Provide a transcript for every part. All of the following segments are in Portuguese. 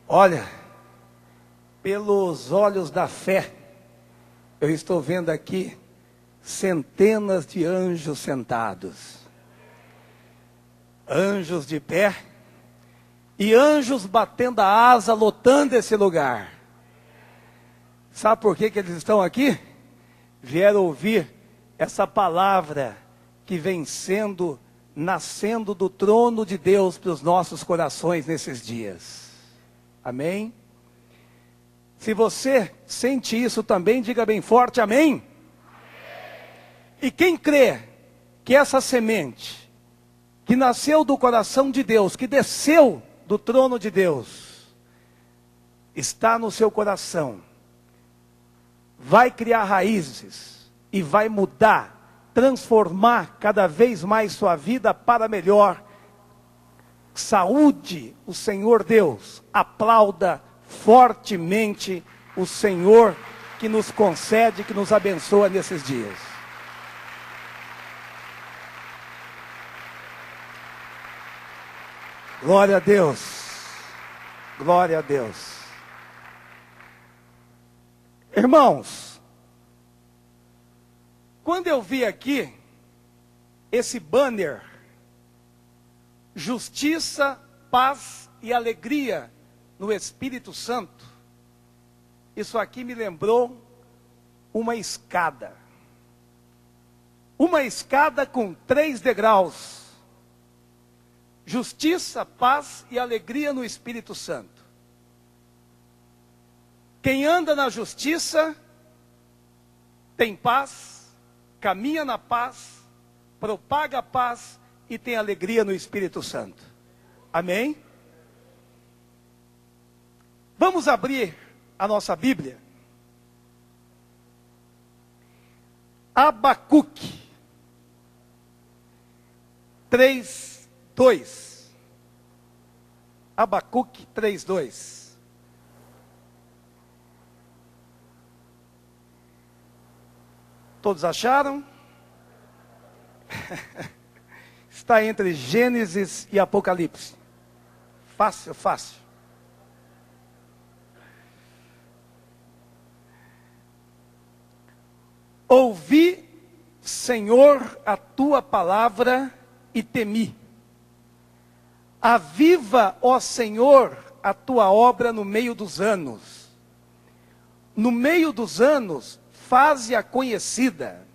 Olha, pelos olhos da fé, eu estou vendo aqui centenas de anjos sentados, anjos de pé e anjos batendo a asa, lotando esse lugar. Sabe por que eles estão aqui? Vieram ouvir essa palavra que vem nascendo do trono de Deus para os nossos corações nesses dias. Amém? Se você sente isso também, diga bem forte, amém? E quem crê que essa semente, que nasceu do coração de Deus, que desceu do trono de Deus, está no seu coração, vai criar raízes e vai mudar, transformar cada vez mais sua vida para melhor. Saúde o Senhor Deus, aplauda fortemente o Senhor que nos concede, que nos abençoa nesses dias. Glória a Deus, glória a Deus. Irmãos, quando eu vi aqui esse banner, justiça, paz e alegria no Espírito Santo, isso aqui me lembrou uma escada. Uma escada com 3 degraus. Justiça, paz e alegria no Espírito Santo. Quem anda na justiça tem paz, caminha na paz, propaga a paz e tem alegria no Espírito Santo. Amém? Vamos abrir a nossa Bíblia. Abacuque 3:2. Abacuque 3:2. Todos acharam? Está entre Gênesis e Apocalipse. Fácil, fácil. Ouvi, Senhor, a tua palavra e temi. Aviva, ó Senhor, a tua obra no meio dos anos. No meio dos anos, faze-a conhecida.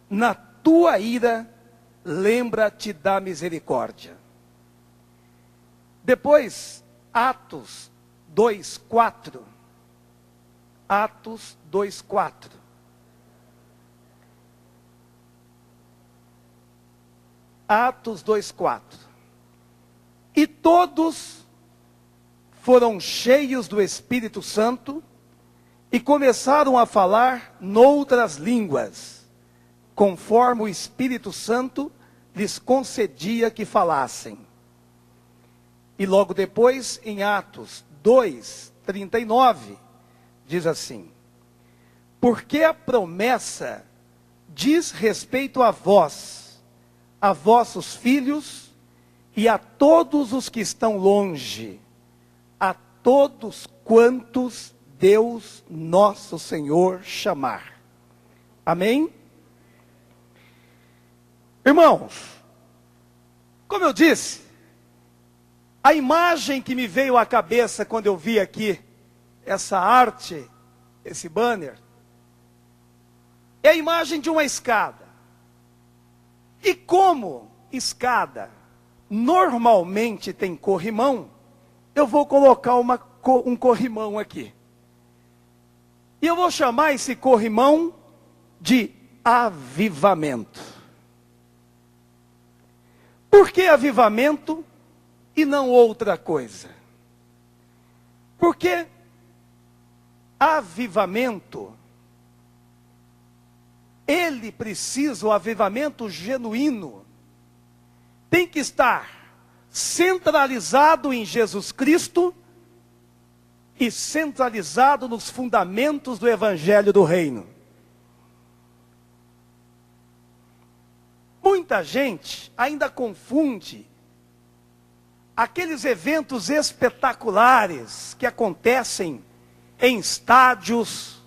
Na tua ira, lembra-te da misericórdia. Depois, Atos 2:4. Atos 2:4. Atos 2:4. E todos foram cheios do Espírito Santo e começaram a falar noutras línguas, conforme o Espírito Santo lhes concedia que falassem. E logo depois, em Atos 2:39, diz assim: porque a promessa diz respeito a vós, a vossos filhos e a todos os que estão longe, a todos quantos Deus nosso Senhor chamar. Amém? Irmãos, como eu disse, a imagem que me veio à cabeça quando eu vi aqui essa arte, esse banner, é a imagem de uma escada. E como escada normalmente tem corrimão, eu vou colocar um corrimão aqui. E eu vou chamar esse corrimão de avivamento. Por que avivamento e não outra coisa? Porque avivamento, ele precisa, o avivamento genuíno, tem que estar centralizado em Jesus Cristo e centralizado nos fundamentos do Evangelho do Reino. Muita gente ainda confunde aqueles eventos espetaculares que acontecem em estádios,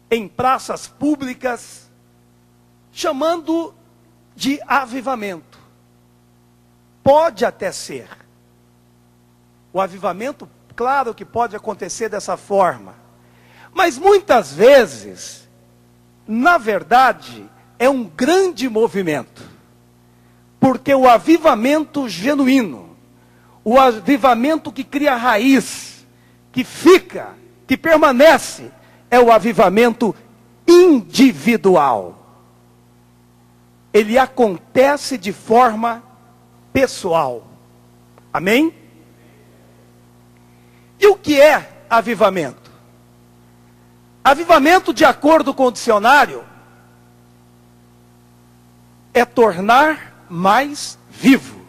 em praças públicas, chamando de avivamento. Pode até ser. O avivamento, claro que pode acontecer dessa forma. Mas muitas vezes, na verdade, é um grande movimento. Porque o avivamento genuíno, o avivamento que cria raiz, que fica, que permanece, é o avivamento individual. Ele acontece de forma pessoal. Amém? E o que é avivamento? Avivamento, de acordo com o dicionário, é tornar mais vivo.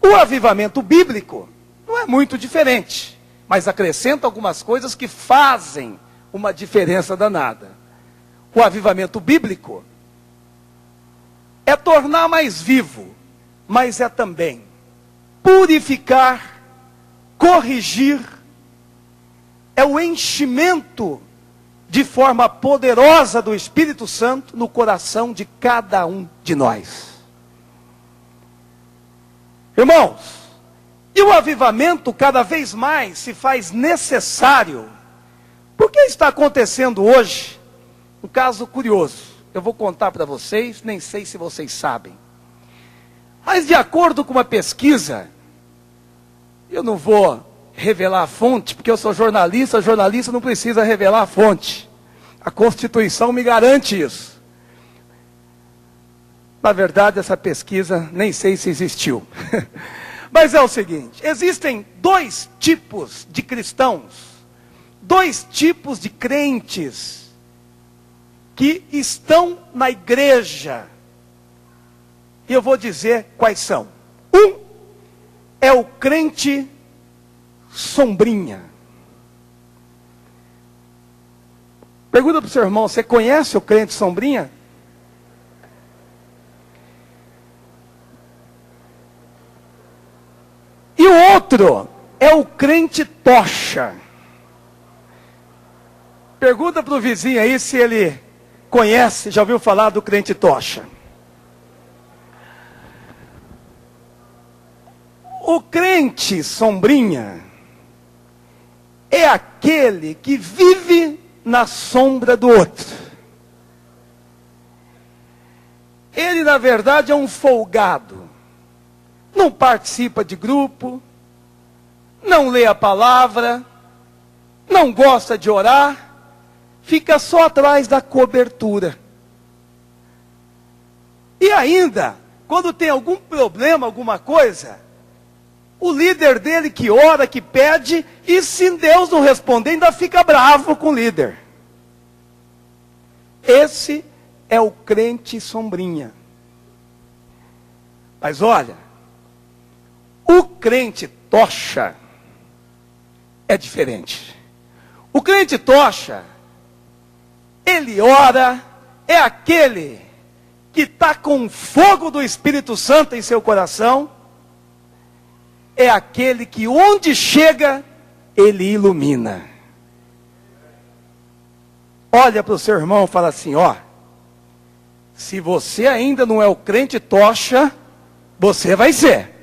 O avivamento bíblico não é muito diferente, mas acrescenta algumas coisas que fazem uma diferença danada. O avivamento bíblico é tornar mais vivo, mas é também purificar, corrigir, é o enchimento de forma poderosa do Espírito Santo no coração de cada um de nós. Irmãos, e o avivamento cada vez mais se faz necessário. Porque está acontecendo hoje um caso curioso. Eu vou contar para vocês, nem sei se vocês sabem. Mas de acordo com uma pesquisa, eu não vou revelar a fonte, porque eu sou jornalista não precisa revelar a fonte. A Constituição me garante isso. Na verdade, essa pesquisa nem sei se existiu. Mas é o seguinte, existem dois tipos de cristãos, dois tipos de crentes que estão na igreja. E eu vou dizer quais são. Um é o crente sombrinha. Pergunta para o seu irmão, você conhece o crente sombrinha? E o outro é o crente tocha. Pergunta para o vizinho aí se ele conhece, já ouviu falar do crente tocha. O crente sombrinha é aquele que vive na sombra do outro. Ele, na verdade, é um folgado. Não participa de grupo, não lê a palavra, não gosta de orar, fica só atrás da cobertura. E ainda, quando tem algum problema, alguma coisa, o líder dele que ora, que pede, e se Deus não responder, ainda fica bravo com o líder. Esse é o crente sombrinha. Mas olha, o crente tocha é diferente. O crente tocha, ele ora, é aquele que está com o fogo do Espírito Santo em seu coração, é aquele que onde chega, ele ilumina. Olha para o seu irmão e fala assim, ó, se você ainda não é o crente tocha, você vai ser.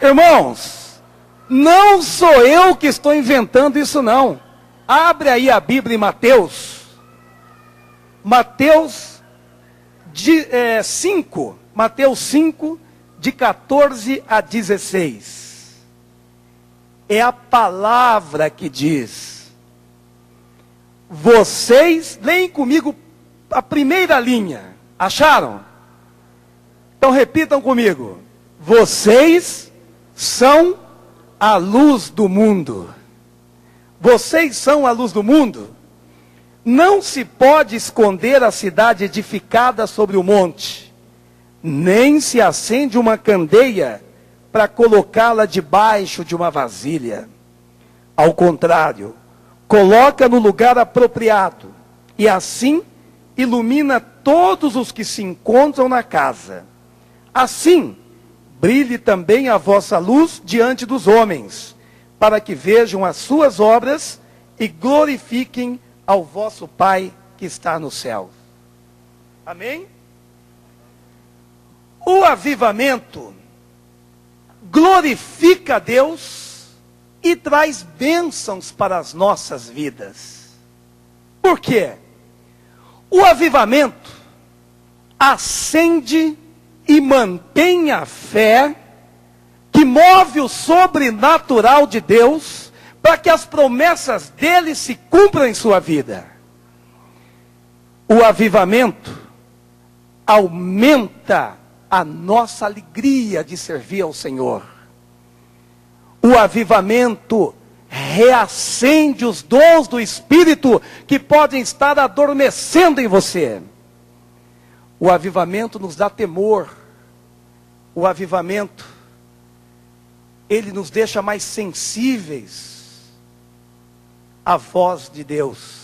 Irmãos, não sou eu que estou inventando isso não. Abre aí a Bíblia em Mateus. Mateus 5, de 14 a 16. É a palavra que diz. Vocês, leem comigo a primeira linha. Acharam? Então repitam comigo. Vocês são a luz do mundo. Vocês são a luz do mundo. Não se pode esconder a cidade edificada sobre o monte, nem se acende uma candeia para colocá-la debaixo de uma vasilha. Ao contrário, coloca no lugar apropriado e assim ilumina todos os que se encontram na casa. Assim, brilhe também a vossa luz diante dos homens, para que vejam as suas obras e glorifiquem ao vosso Pai que está no céu. Amém? O avivamento glorifica a Deus e traz bênçãos para as nossas vidas. Por quê? O avivamento acende e mantém a fé que move o sobrenatural de Deus para que as promessas dele se cumpram em sua vida. O avivamento aumenta a nossa alegria de servir ao Senhor. O avivamento reacende os dons do Espírito que podem estar adormecendo em você. O avivamento nos dá temor. O avivamento, ele nos deixa mais sensíveis à voz de Deus.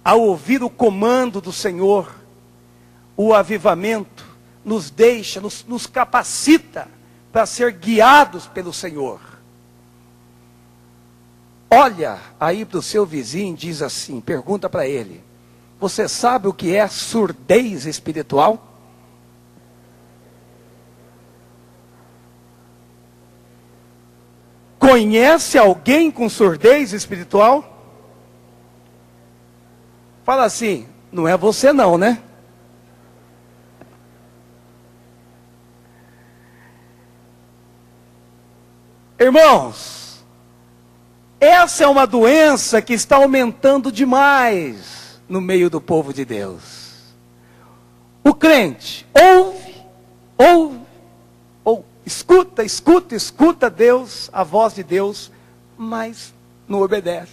Ao ouvir o comando do Senhor, o avivamento nos deixa, nos capacita para ser guiados pelo Senhor. Olha aí para o seu vizinho e diz assim, pergunta para ele: você sabe o que é surdez espiritual? Conhece alguém com surdez espiritual? Fala assim, não é você não, né? Irmãos, essa é uma doença que está aumentando demais no meio do povo de Deus. O crente ouve, escuta Deus, a voz de Deus, mas não obedece,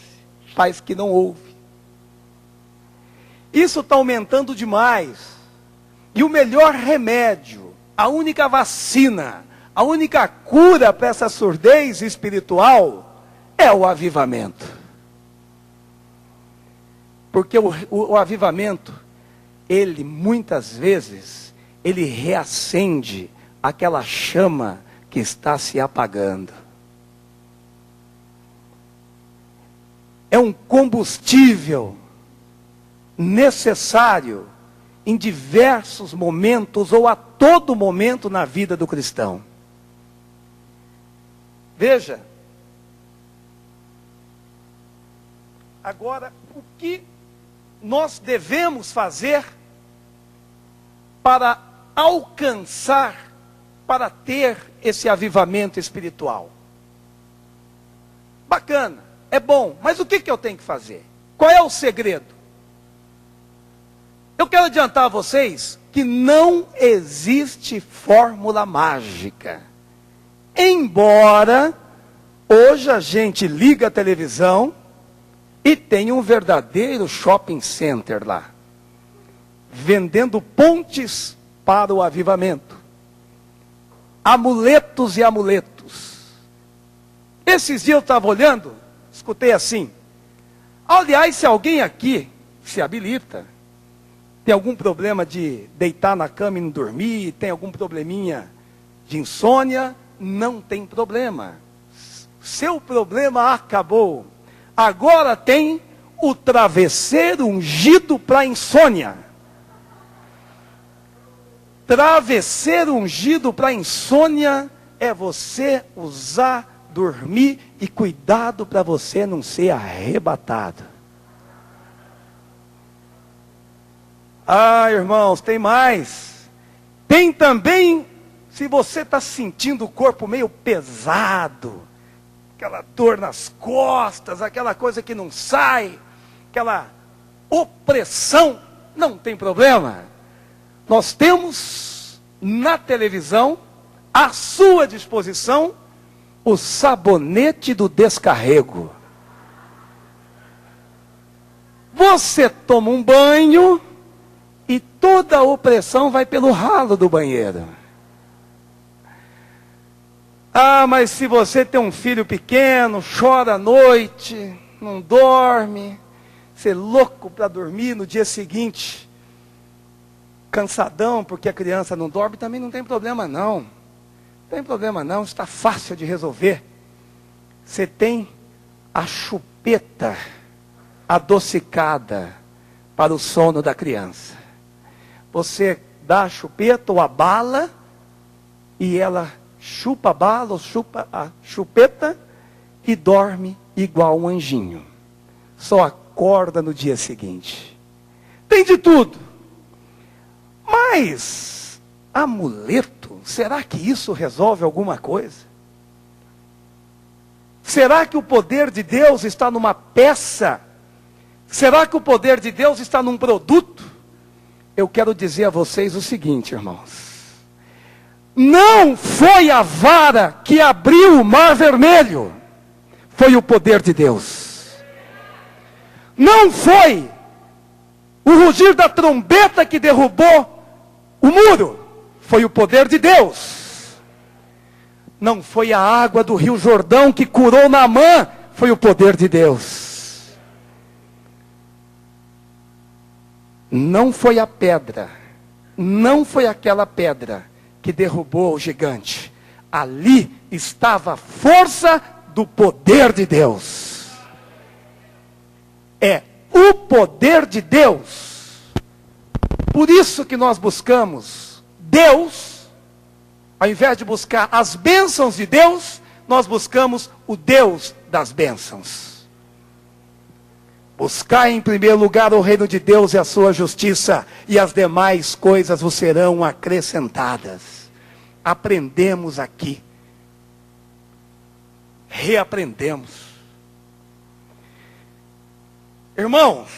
faz que não ouve. Isso está aumentando demais. E o melhor remédio, a única vacina, a única cura para essa surdez espiritual é o avivamento. Porque o avivamento, ele muitas vezes, ele reacende aquela chama que está se apagando. É um combustível necessário em diversos momentos ou a todo momento na vida do cristão. Veja, agora, o que nós devemos fazer para alcançar, para ter esse avivamento espiritual? Bacana, é bom, mas o que eu tenho que fazer? Qual é o segredo? Eu quero adiantar a vocês que não existe fórmula mágica. Embora hoje a gente liga a televisão e tem um verdadeiro shopping center lá, vendendo pontes para o avivamento, amuletos e amuletos. Esses dias eu estava olhando, escutei assim: aliás, se alguém aqui se habilita, tem algum problema de deitar na cama e não dormir, tem algum probleminha de insônia, não tem problema. Seu problema acabou. Agora tem o travesseiro ungido para insônia. Travesseiro ungido para insônia é você usar, dormir e cuidado para você não ser arrebatado. Ah, irmãos, tem mais. Tem também, se você está sentindo o corpo meio pesado, aquela dor nas costas, aquela coisa que não sai, aquela opressão, não tem problema. Nós temos na televisão, à sua disposição, o sabonete do descarrego. Você toma um banho e toda a opressão vai pelo ralo do banheiro. Ah, mas se você tem um filho pequeno, chora à noite, não dorme, você é louco para dormir no dia seguinte, cansadão porque a criança não dorme, também não tem problema não. Não tem problema não, está fácil de resolver. Você tem a chupeta adocicada para o sono da criança. Você dá a chupeta ou a bala, e ela chupa a bala ou chupa a chupeta e dorme igual um anjinho. Só acorda no dia seguinte. Tem de tudo. Mas amuleto, será que isso resolve alguma coisa? Será que o poder de Deus está numa peça? Será que o poder de Deus está num produto? Eu quero dizer a vocês o seguinte, irmãos. Não foi a vara que abriu o mar vermelho. Foi o poder de Deus. Não foi o rugir da trombeta que derrubou o muro. Foi o poder de Deus. Não foi a água do rio Jordão que curou Naamã. Foi o poder de Deus. Não foi a pedra. Não foi aquela pedra que derrubou o gigante. Ali estava a força do poder de Deus. É o poder de Deus. Por isso que nós buscamos Deus, ao invés de buscar as bênçãos de Deus, nós buscamos o Deus das bênçãos. Buscai em primeiro lugar o reino de Deus e a sua justiça, e as demais coisas vos serão acrescentadas. Aprendemos aqui. Reaprendemos. Irmãos,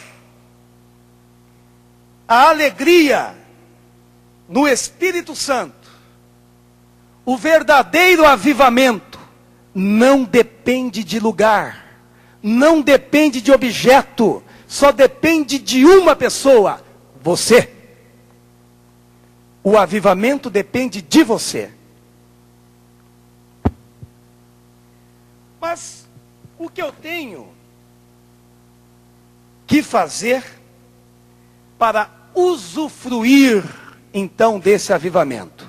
a alegria no Espírito Santo, o verdadeiro avivamento, não depende de lugar. Não depende de objeto, só depende de uma pessoa, você. O avivamento depende de você. Mas o que eu tenho que fazer para usufruir então desse avivamento?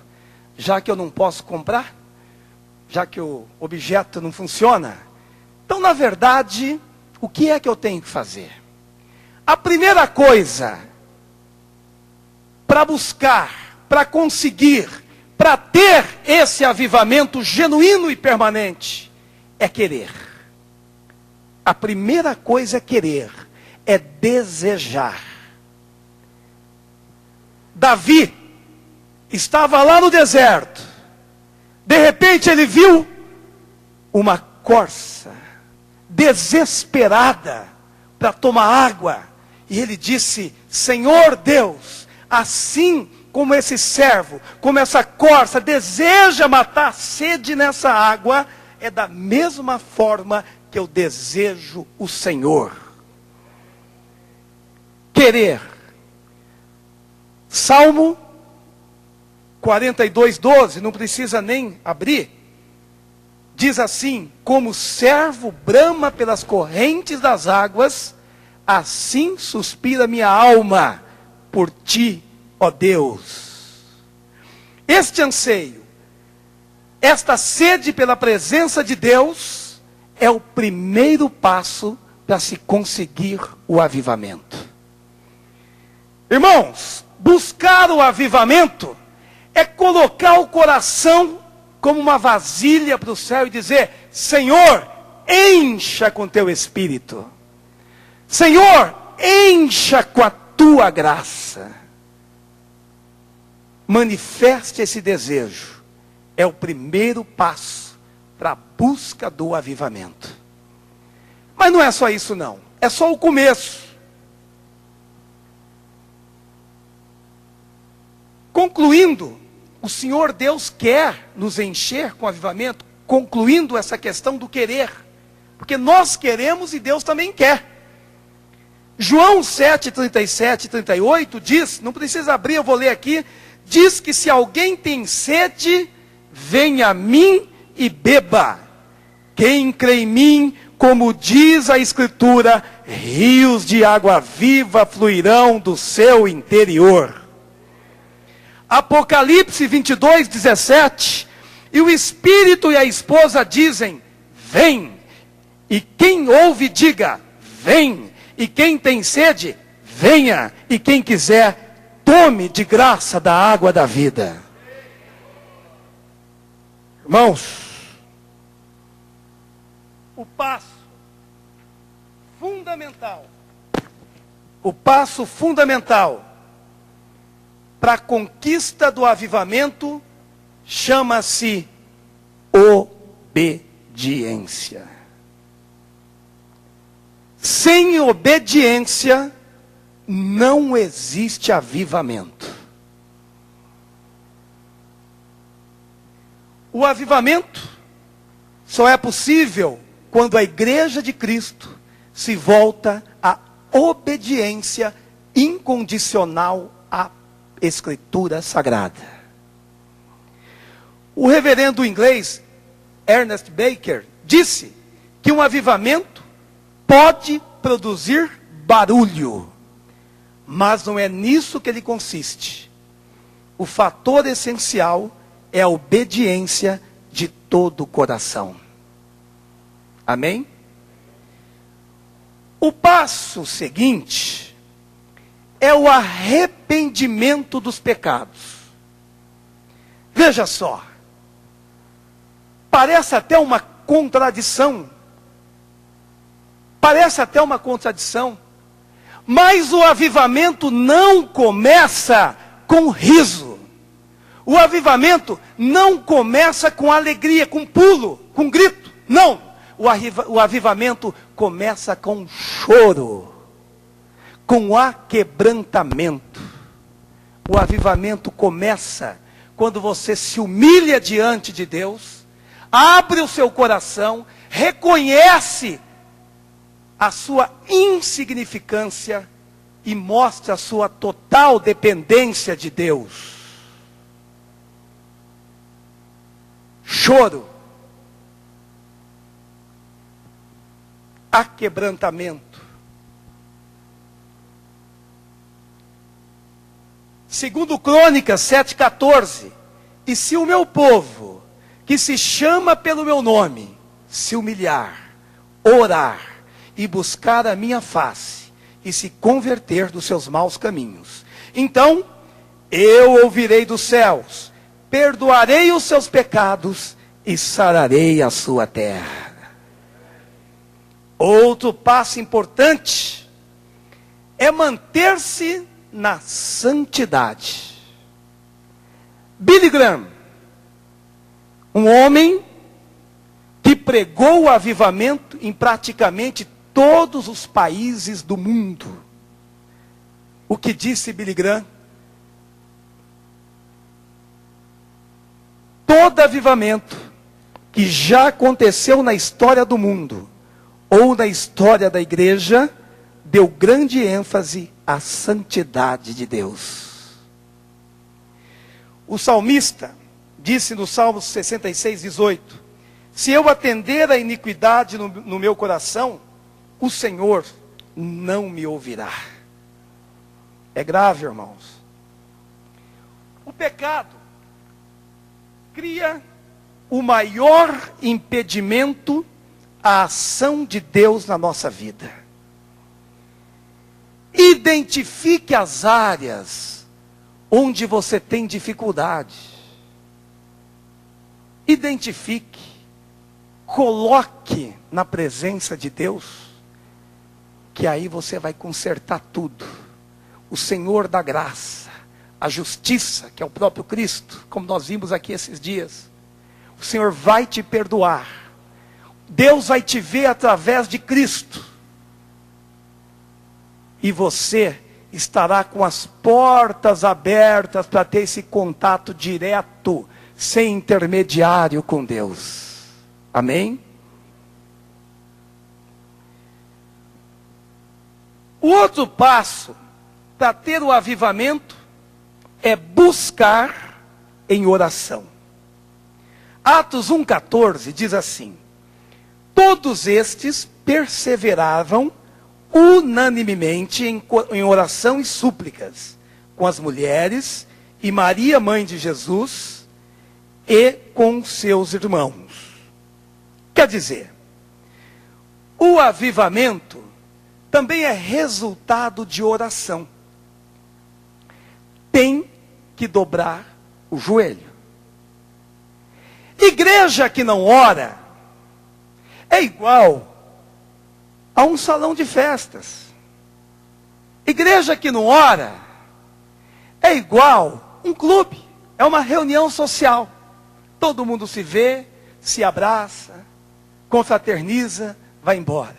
Já que eu não posso comprar, já que o objeto não funciona, então, na verdade, o que é que eu tenho que fazer? A primeira coisa, para buscar, para conseguir, para ter esse avivamento genuíno e permanente, é querer. A primeira coisa é querer, é desejar. Davi estava lá no deserto, de repente ele viu uma corça desesperada para tomar água, e ele disse: Senhor Deus, assim como esse servo, como essa corça deseja matar a sede nessa água, é da mesma forma que eu desejo o Senhor. Querer. Salmo 42:12, não precisa nem abrir. Diz assim: como o servo brama pelas correntes das águas, assim suspira minha alma por ti, ó Deus. Este anseio, esta sede pela presença de Deus, é o primeiro passo para se conseguir o avivamento. Irmãos, buscar o avivamento é colocar o coração como uma vasilha para o céu e dizer: Senhor, encha com teu Espírito. Senhor, encha com a tua graça. Manifeste esse desejo. É o primeiro passo para a busca do avivamento. Mas não é só isso não. É só o começo. Concluindo, o Senhor Deus quer nos encher com avivamento, concluindo essa questão do querer. Porque nós queremos e Deus também quer. João 7:37 e 38 diz, não precisa abrir, eu vou ler aqui, diz que se alguém tem sede, venha a mim e beba. Quem crê em mim, como diz a Escritura, rios de água viva fluirão do seu interior. Apocalipse 22, 17. E o Espírito e a esposa dizem, vem. E quem ouve, diga, vem. E quem tem sede, venha. E quem quiser, tome de graça da água da vida. Irmãos, o passo fundamental para a conquista do avivamento chama-se obediência. Sem obediência não existe avivamento. O avivamento só é possível quando a igreja de Cristo se volta à obediência incondicional à Escritura Sagrada. O reverendo inglês Ernest Baker disse que um avivamento pode produzir barulho, mas não é nisso que ele consiste. O fator essencial é a obediência de todo o coração. Amém? O passo seguinte é o arrependimento dos pecados. Veja só, parece até uma contradição, mas o avivamento não começa com riso. O avivamento não começa com alegria, com pulo, com grito. Não, o avivamento começa com choro, com aquebrantamento. O avivamento começa quando você se humilha diante de Deus, abre o seu coração, reconhece a sua insignificância e mostra a sua total dependência de Deus. Choro, aquebrantamento. Segundo Crônicas 7,14, e se o meu povo, que se chama pelo meu nome, se humilhar, orar e buscar a minha face, e se converter dos seus maus caminhos, então eu ouvirei dos céus, perdoarei os seus pecados e sararei a sua terra. Outro passo importante é manter-se na santidade. Billy Graham, um homem que pregou o avivamento em praticamente todos os países do mundo. O que disse Billy Graham? Todo avivamento que já aconteceu na história do mundo, ou na história da igreja, deu grande ênfase à santidade de Deus. O salmista disse no Salmo 66, 18, se eu atender a iniquidade no meu coração, o Senhor não me ouvirá. É grave, irmãos. O pecado cria o maior impedimento à ação de Deus na nossa vida. Identifique as áreas onde você tem dificuldade. Identifique, coloque na presença de Deus, que aí você vai consertar tudo. O Senhor da graça, a justiça, que é o próprio Cristo, como nós vimos aqui esses dias, o Senhor vai te perdoar. Deus vai te ver através de Cristo. E você estará com as portas abertas para ter esse contato direto, sem intermediário com Deus. Amém? O outro passo para ter o avivamento é buscar em oração. Atos 1,14 diz assim: todos estes perseveravam unanimemente em oração e súplicas, com as mulheres e Maria, mãe de Jesus, e com seus irmãos. Quer dizer, o avivamento também é resultado de oração. Tem que dobrar o joelho. Igreja que não ora é igual a um salão de festas. Igreja que não ora é igual um clube, é uma reunião social. Todo mundo se vê, se abraça, confraterniza, vai embora.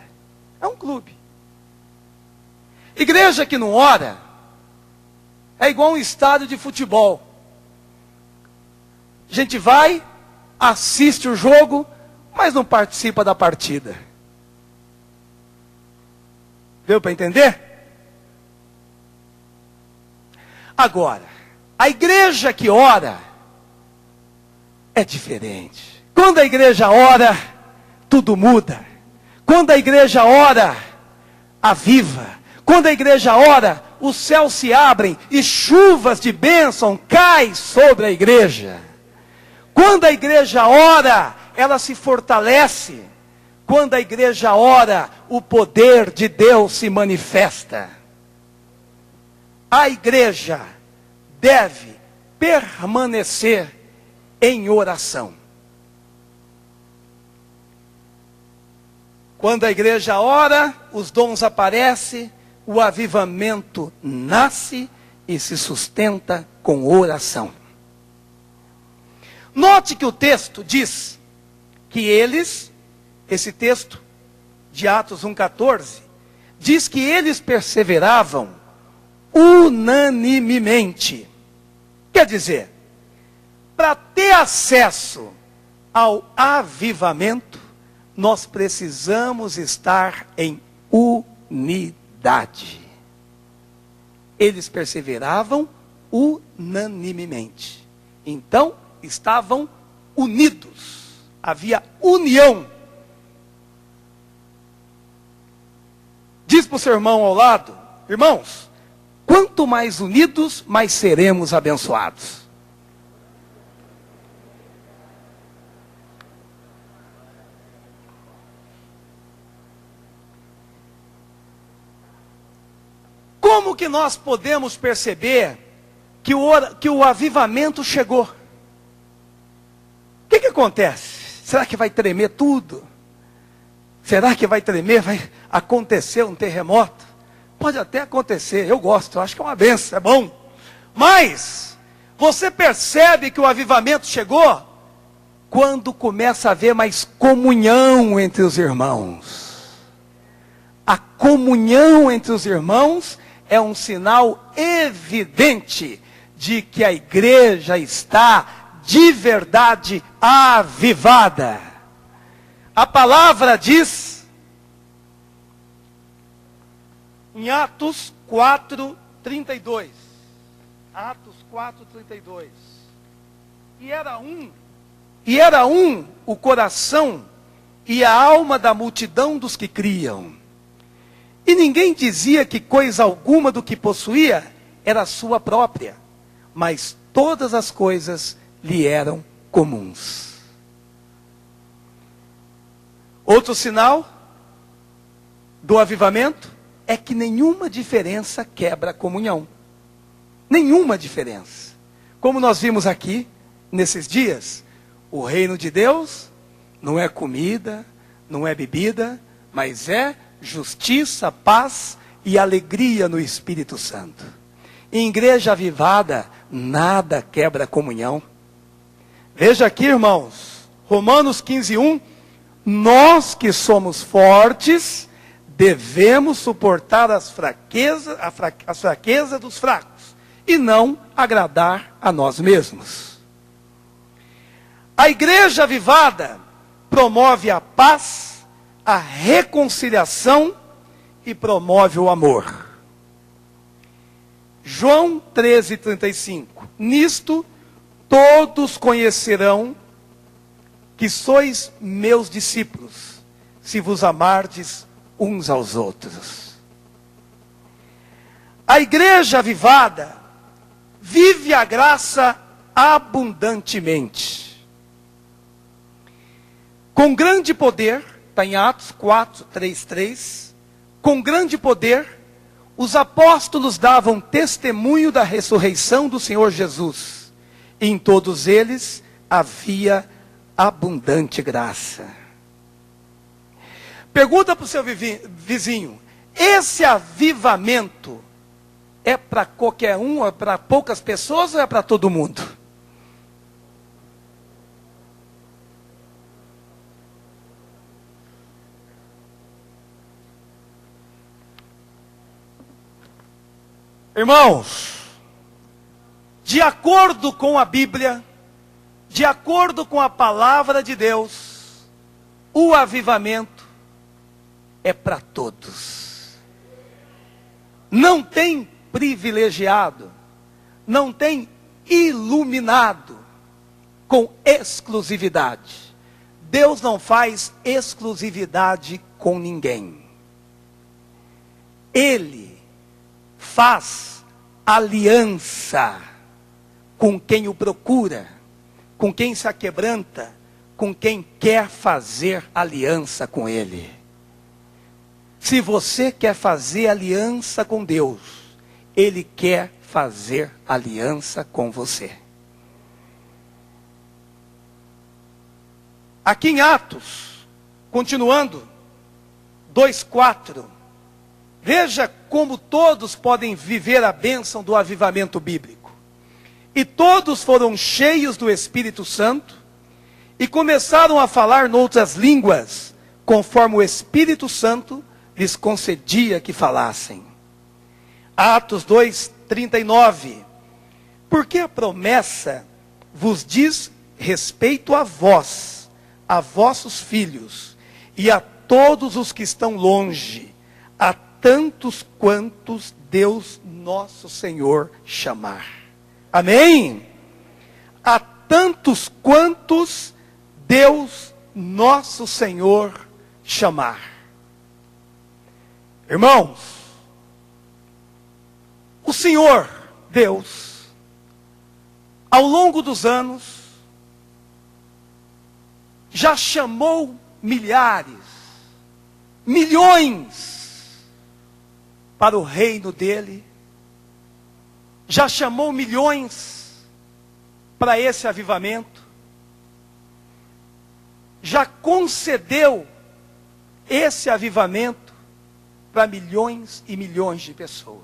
É um clube. Igreja que não ora é igual um estádio de futebol. A gente vai, assiste o jogo, mas não participa da partida. Deu para entender? Agora, a igreja que ora é diferente. Quando a igreja ora, tudo muda. Quando a igreja ora, aviva. Quando a igreja ora, os céus se abrem e chuvas de bênção caem sobre a igreja. Quando a igreja ora, ela se fortalece. Quando a igreja ora, o poder de Deus se manifesta. A igreja deve permanecer em oração. Quando a igreja ora, os dons aparecem, o avivamento nasce e se sustenta com oração. Note que o texto diz que eles, esse texto de Atos 1,14, diz que eles perseveravam unanimemente. Quer dizer, para ter acesso ao avivamento, nós precisamos estar em unidade. Eles perseveravam unanimemente. Então, estavam unidos. Havia união. Diz para o seu irmão ao lado: irmãos, quanto mais unidos, mais seremos abençoados. Como que nós podemos perceber que o avivamento chegou? O que acontece? Será que vai tremer tudo? Será que vai tremer? Vai acontecer um terremoto? Pode até acontecer, eu gosto, eu acho que é uma benção, é bom. Mas, você percebe que o avivamento chegou quando começa a haver mais comunhão entre os irmãos. A comunhão entre os irmãos é um sinal evidente de que a igreja está de verdade avivada. A palavra diz em Atos 4:32. Atos 4:32. E era um o coração e a alma da multidão dos que criam. E ninguém dizia que coisa alguma do que possuía era sua própria, mas todas as coisas lhe eram comuns. Outro sinal do avivamento é que nenhuma diferença quebra a comunhão. Nenhuma diferença. Como nós vimos aqui, nesses dias, o reino de Deus não é comida, não é bebida, mas é justiça, paz e alegria no Espírito Santo. Em igreja avivada, nada quebra a comunhão. Veja aqui, irmãos, Romanos 15:1, nós que somos fortes, devemos suportar as fraquezas dos fracos, e não agradar a nós mesmos. A igreja avivada promove a paz, a reconciliação e promove o amor. João 13:35. Nisto todos conhecerão que sois meus discípulos, se vos amardes uns aos outros. A igreja avivada vive a graça abundantemente. Com grande poder, está em Atos 4, 3, 3. Com grande poder, os apóstolos davam testemunho da ressurreição do Senhor Jesus. E em todos eles havia abundante graça. Pergunta para o seu vizinho: esse avivamento é para qualquer um, é para poucas pessoas ou é para todo mundo? Irmãos, de acordo com a Bíblia, de acordo com a palavra de Deus, o avivamento é para todos. Não tem privilegiado, não tem iluminado com exclusividade. Deus não faz exclusividade com ninguém. Ele faz aliança com quem o procura, com quem se aquebranta, com quem quer fazer aliança com Ele. Se você quer fazer aliança com Deus, Ele quer fazer aliança com você. Aqui em Atos, continuando, 2:4, veja como todos podem viver a bênção do avivamento bíblico. E todos foram cheios do Espírito Santo e começaram a falar noutras línguas, conforme o Espírito Santo lhes concedia que falassem. Atos 2:39. Porque a promessa vos diz respeito a vós, a vossos filhos, e a todos os que estão longe, a tantos quantos Deus nosso Senhor chamar. Amém? A tantos quantos Deus nosso Senhor chamar. Irmãos, o Senhor Deus, ao longo dos anos, já chamou milhares, milhões para o reino dele, já chamou milhões para esse avivamento, já concedeu esse avivamento para milhões e milhões de pessoas.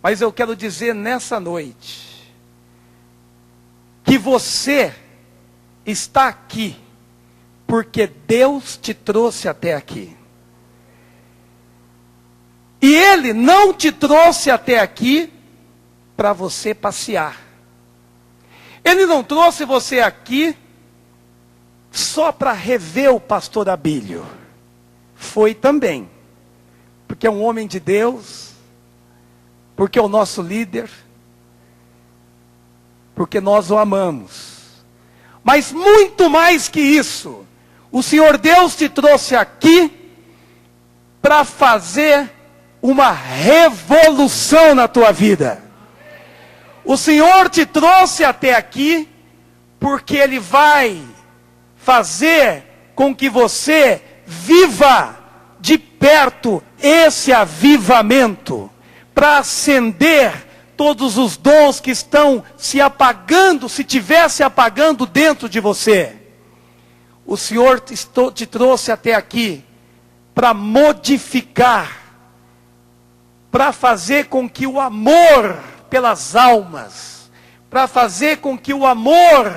Mas eu quero dizer nessa noite, que você está aqui, porque Deus te trouxe até aqui. E Ele não te trouxe até aqui para você passear. Ele não trouxe você aqui só para rever o pastor Abílio. Foi também. Porque é um homem de Deus, porque é o nosso líder, porque nós o amamos. Mas muito mais que isso, o Senhor Deus te trouxe aqui para fazer uma revolução na tua vida. O Senhor te trouxe até aqui porque Ele vai fazer com que você viva de perto esse avivamento, para acender todos os dons que estão se apagando, se tivesse apagando dentro de você. O Senhor te trouxe até aqui para modificar, para fazer com que o amor pelas almas, para fazer com que o amor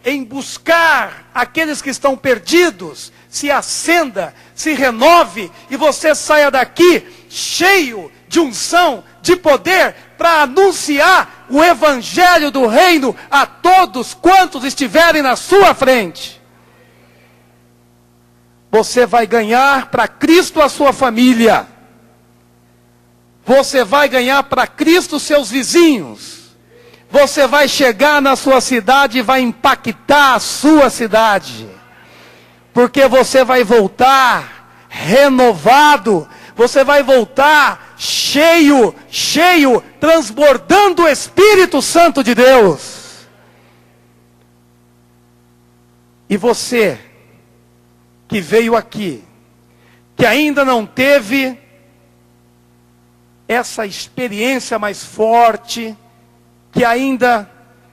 em buscar aqueles que estão perdidos, se acenda, se renove, e você saia daqui cheio de unção, de poder, para anunciar o evangelho do reino a todos quantos estiverem na sua frente. Você vai ganhar para Cristo a sua família. Você vai ganhar para Cristo os seus vizinhos. Você vai chegar na sua cidade e vai impactar a sua cidade. Porque você vai voltar renovado. Você vai voltar cheio, transbordando o Espírito Santo de Deus. E você que veio aqui, que ainda não teve essa experiência mais forte, que ainda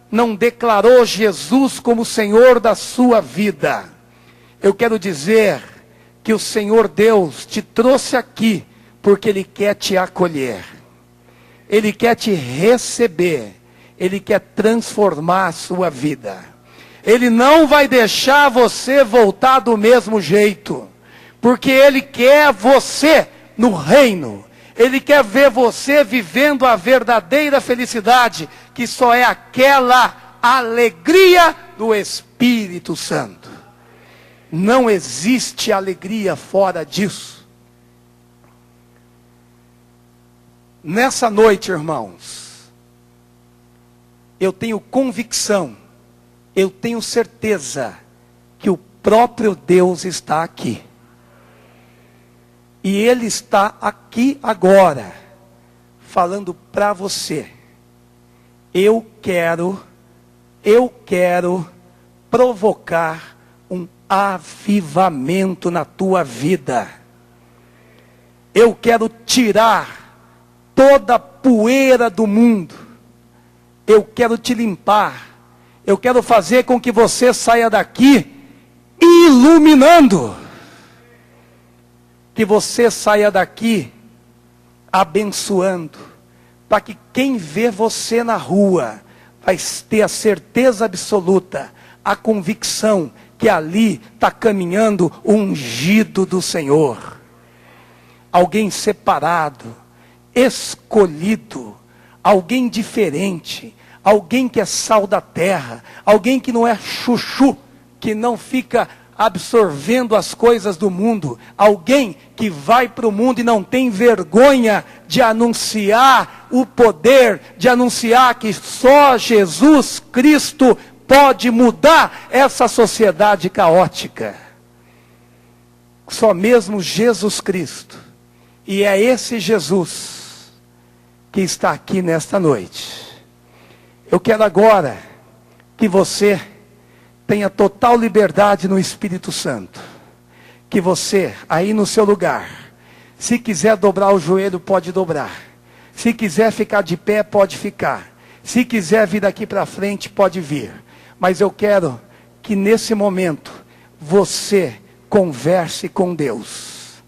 não declarou Jesus como Senhor da sua vida, eu quero dizer que o Senhor Deus te trouxe aqui, porque Ele quer te acolher, Ele quer te receber, Ele quer transformar a sua vida. Ele não vai deixar você voltar do mesmo jeito, porque Ele quer você no reino. Ele quer ver você vivendo a verdadeira felicidade, que só é aquela alegria do Espírito Santo. Não existe alegria fora disso. Nessa noite, irmãos, eu tenho convicção, eu tenho certeza que o próprio Deus está aqui. E Ele está aqui agora, falando para você: eu quero provocar um avivamento na tua vida. Eu quero tirar toda a poeira do mundo. Eu quero te limpar. Eu quero fazer com que você saia daqui iluminando. Que você saia daqui abençoando, para que quem vê você na rua vai ter a certeza absoluta, a convicção que ali está caminhando o ungido do Senhor. Alguém separado, escolhido, alguém diferente, alguém que é sal da terra, alguém que não é chuchu, que não fica absorvendo as coisas do mundo, alguém que vai para o mundo e não tem vergonha de anunciar o poder, de anunciar que só Jesus Cristo pode mudar essa sociedade caótica. Só mesmo Jesus Cristo. E é esse Jesus que está aqui nesta noite. Eu quero agora que você tenha total liberdade no Espírito Santo. Que você, aí no seu lugar, se quiser dobrar o joelho, pode dobrar. Se quiser ficar de pé, pode ficar. Se quiser vir daqui para frente, pode vir. Mas eu quero que nesse momento, você converse com Deus.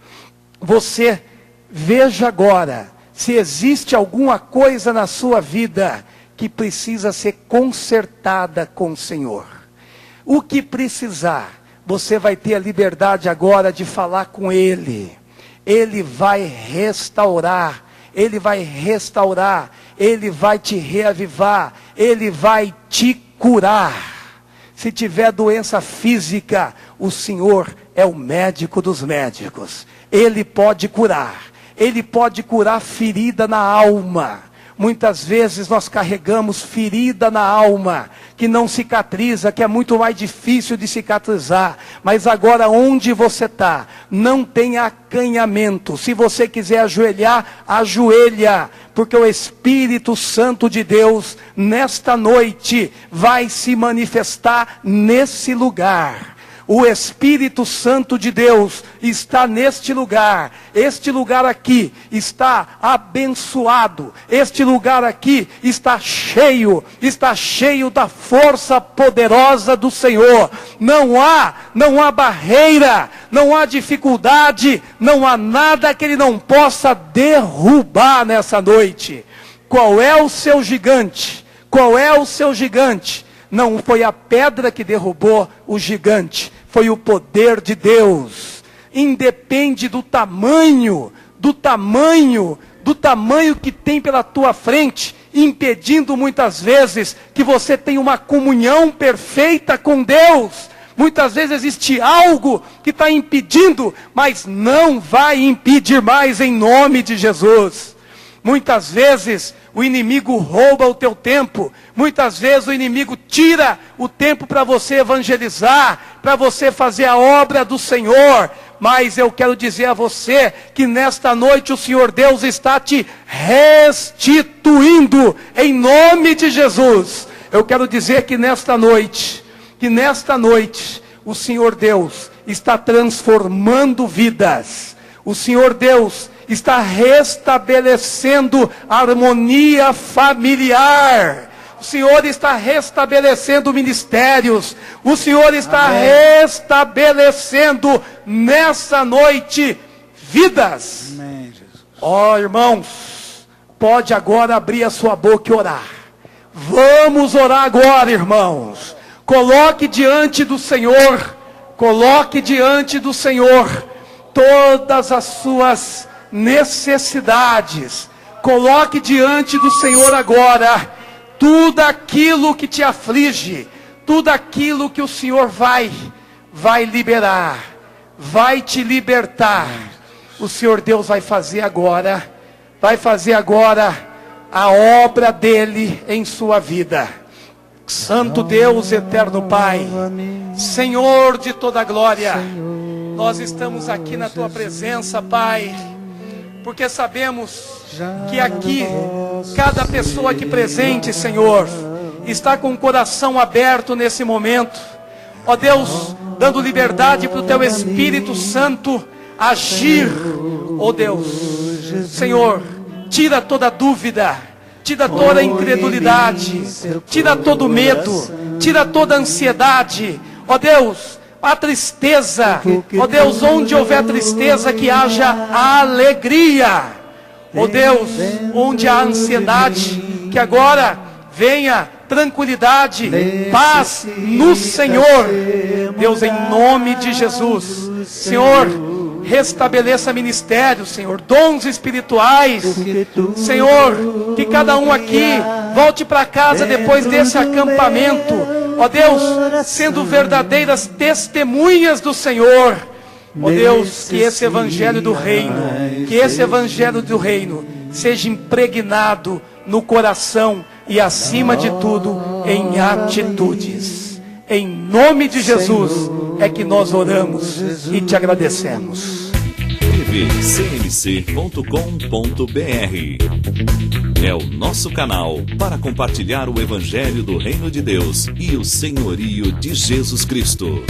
Você veja agora, se existe alguma coisa na sua vida que precisa ser consertada com o Senhor. O que precisar, você vai ter a liberdade agora de falar com Ele. Ele vai restaurar, Ele vai restaurar, Ele vai te reavivar, Ele vai te curar. Se tiver doença física, o Senhor é o médico dos médicos. Ele pode curar ferida na alma. Muitas vezes nós carregamos ferida na alma, que não cicatriza, que é muito mais difícil de cicatrizar. Mas agora onde você está, não tem acanhamento. Se você quiser ajoelhar, ajoelha. Porque o Espírito Santo de Deus, nesta noite, vai se manifestar nesse lugar. O Espírito Santo de Deus está neste lugar. Este lugar aqui está abençoado. Este lugar aqui está cheio da força poderosa do Senhor. Não há barreira, não há dificuldade, não há nada que Ele não possa derrubar nessa noite. Qual é o seu gigante? Qual é o seu gigante? Não foi a pedra que derrubou o gigante, foi o poder de Deus. Independe do tamanho que tem pela tua frente, impedindo muitas vezes que você tenha uma comunhão perfeita com Deus. Muitas vezes existe algo que está impedindo, mas não vai impedir mais em nome de Jesus. Muitas vezes o inimigo rouba o teu tempo. Muitas vezes o inimigo tira o tempo para você evangelizar, para você fazer a obra do Senhor. Mas eu quero dizer a você que nesta noite o Senhor Deus está te restituindo em nome de Jesus. Eu quero dizer que nesta noite o Senhor Deus está transformando vidas. O Senhor Deus está restabelecendo a harmonia familiar. O Senhor está restabelecendo ministérios. O Senhor está restabelecendo nessa noite vidas. Ó, irmãos, pode agora abrir a sua boca e orar. Vamos orar agora, irmãos. Coloque diante do Senhor todas as suas necessidades. Coloque diante do Senhor agora tudo aquilo que te aflige, tudo aquilo que o Senhor vai liberar, vai te libertar. O Senhor Deus vai fazer agora a obra dele em sua vida. Santo Deus, eterno Pai, Senhor de toda glória, nós estamos aqui na tua presença, Pai, porque sabemos que aqui, cada pessoa aqui presente, Senhor, está com o coração aberto nesse momento. Ó Deus, dando liberdade para o teu Espírito Santo agir. Ó Deus, Senhor, tira toda dúvida, tira toda incredulidade, tira todo medo, tira toda ansiedade. Ó Deus, a tristeza, ó Deus, onde houver tristeza, que haja alegria. Ó Deus, onde há ansiedade, que agora venha tranquilidade, paz no Senhor. Deus, em nome de Jesus, Senhor, restabeleça ministérios, Senhor, dons espirituais, Senhor, que cada um aqui volte para casa depois desse acampamento, ó Deus, sendo verdadeiras testemunhas do Senhor. Ó Deus, que esse evangelho do reino, seja impregnado no coração e acima de tudo em atitudes. Em nome de Jesus é que nós oramos e te agradecemos. tvcmc.com.br é o nosso canal para compartilhar o evangelho do reino de Deus e o senhorio de Jesus Cristo.